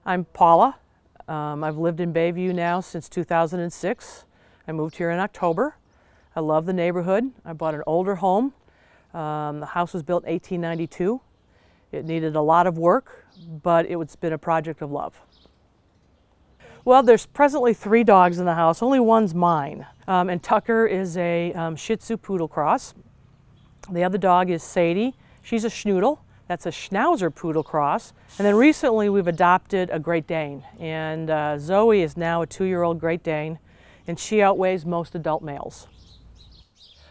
I'm Paula. I've lived in Bayview now since 2006. I moved here in October. I love the neighborhood. I bought an older home. The house was built in 1892. It needed a lot of work, but it's been a project of love. Well, there's presently 3 dogs in the house. Only one's mine. And Tucker is a Shih Tzu Poodle cross. The other dog is Sadie. She's a Schnoodle. That's a Schnauzer Poodle cross. And then recently we've adopted a Great Dane. And Zoe is now a 2-year-old Great Dane, and she outweighs most adult males.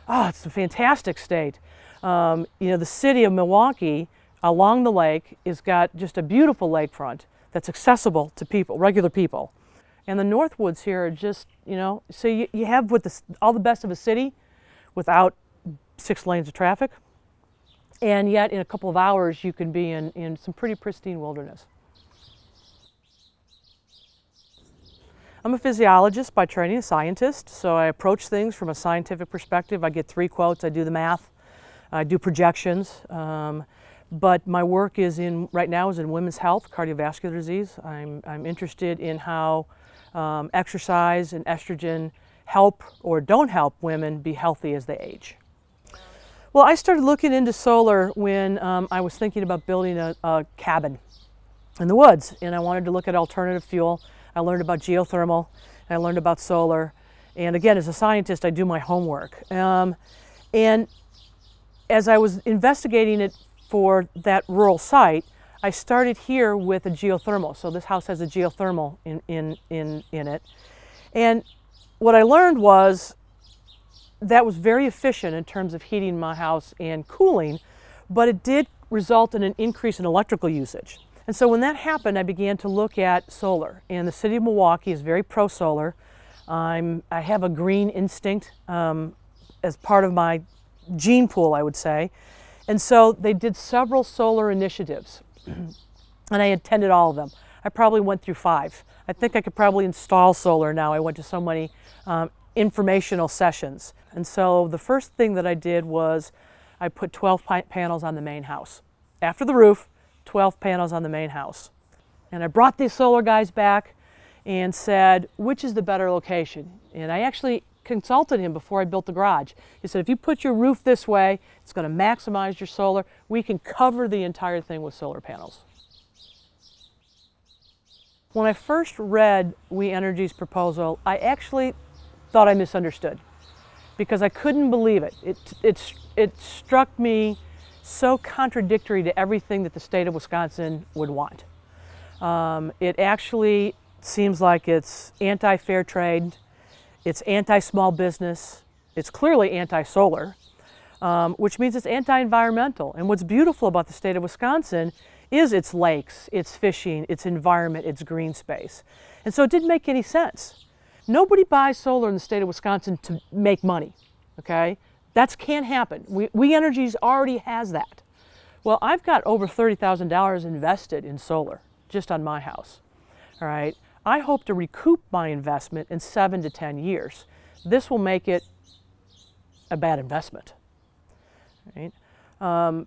Oh, it's a fantastic state. You know, the city of Milwaukee along the lake has got just a beautiful lakefront that's accessible to people, regular people. And the Northwoods here are just, you know, so you have all the best of a city without 6 lanes of traffic. And yet in a couple of hours you can be in some pretty pristine wilderness. I'm a physiologist by training, a scientist, so I approach things from a scientific perspective. I get 3 quotes, I do the math, I do projections, but my work right now is in women's health, cardiovascular disease. I'm interested in how exercise and estrogen help or don't help women be healthy as they age. Well, I started looking into solar when I was thinking about building a cabin in the woods, and I wanted to look at alternative fuel. I learned about geothermal, and I learned about solar, and again, as a scientist, I do my homework. And as I was investigating it for that rural site, I started here with a geothermal. So this house has a geothermal in it. And what I learned was that was very efficient in terms of heating my house and cooling, but it did result in an increase in electrical usage. And so when that happened, I began to look at solar. And the city of Milwaukee is very pro-solar. I have a green instinct as part of my gene pool, I would say. And so they did several solar initiatives, and I attended all of them. I probably went through 5. I think I could probably install solar now. I went to so many informational sessions. And so the first thing that I did was I put 12 panels on the main house. After the roof, 12 panels on the main house. And I brought these solar guys back and said, which is the better location? And I actually consulted him before I built the garage. He said, if you put your roof this way, it's going to maximize your solar. We can cover the entire thing with solar panels. When I first read We Energy's proposal, I actually thought I misunderstood because I couldn't believe it. It struck me so contradictory to everything that the state of Wisconsin would want. It actually seems like it's anti-fair trade, it's anti-small business, it's clearly anti-solar, which means it's anti-environmental. And what's beautiful about the state of Wisconsin is its lakes, its fishing, its environment, its green space. And so it didn't make any sense. Nobody buys solar in the state of Wisconsin to make money, okay? That can't happen. We Energies already has that. Well, I've got over $30,000 invested in solar just on my house, all right? I hope to recoup my investment in 7 to 10 years. This will make it a bad investment, right? And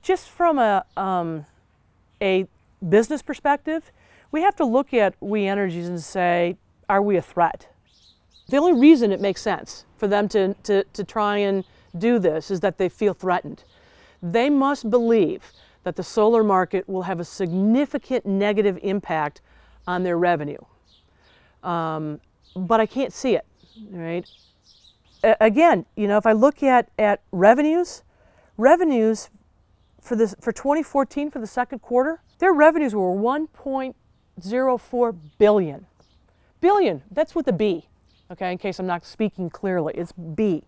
just from a business perspective, we have to look at We Energies and say, are we a threat? The only reason it makes sense for them to try and do this is that they feel threatened. They must believe that the solar market will have a significant negative impact on their revenue. But I can't see it, right? Again, you know, if I look at revenues for 2014 for the second quarter, their revenues were 1.04 billion. Billion, that's with a B, okay, in case I'm not speaking clearly, it's B.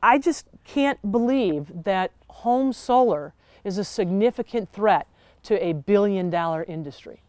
I just can't believe that home solar is a significant threat to a $1 billion industry.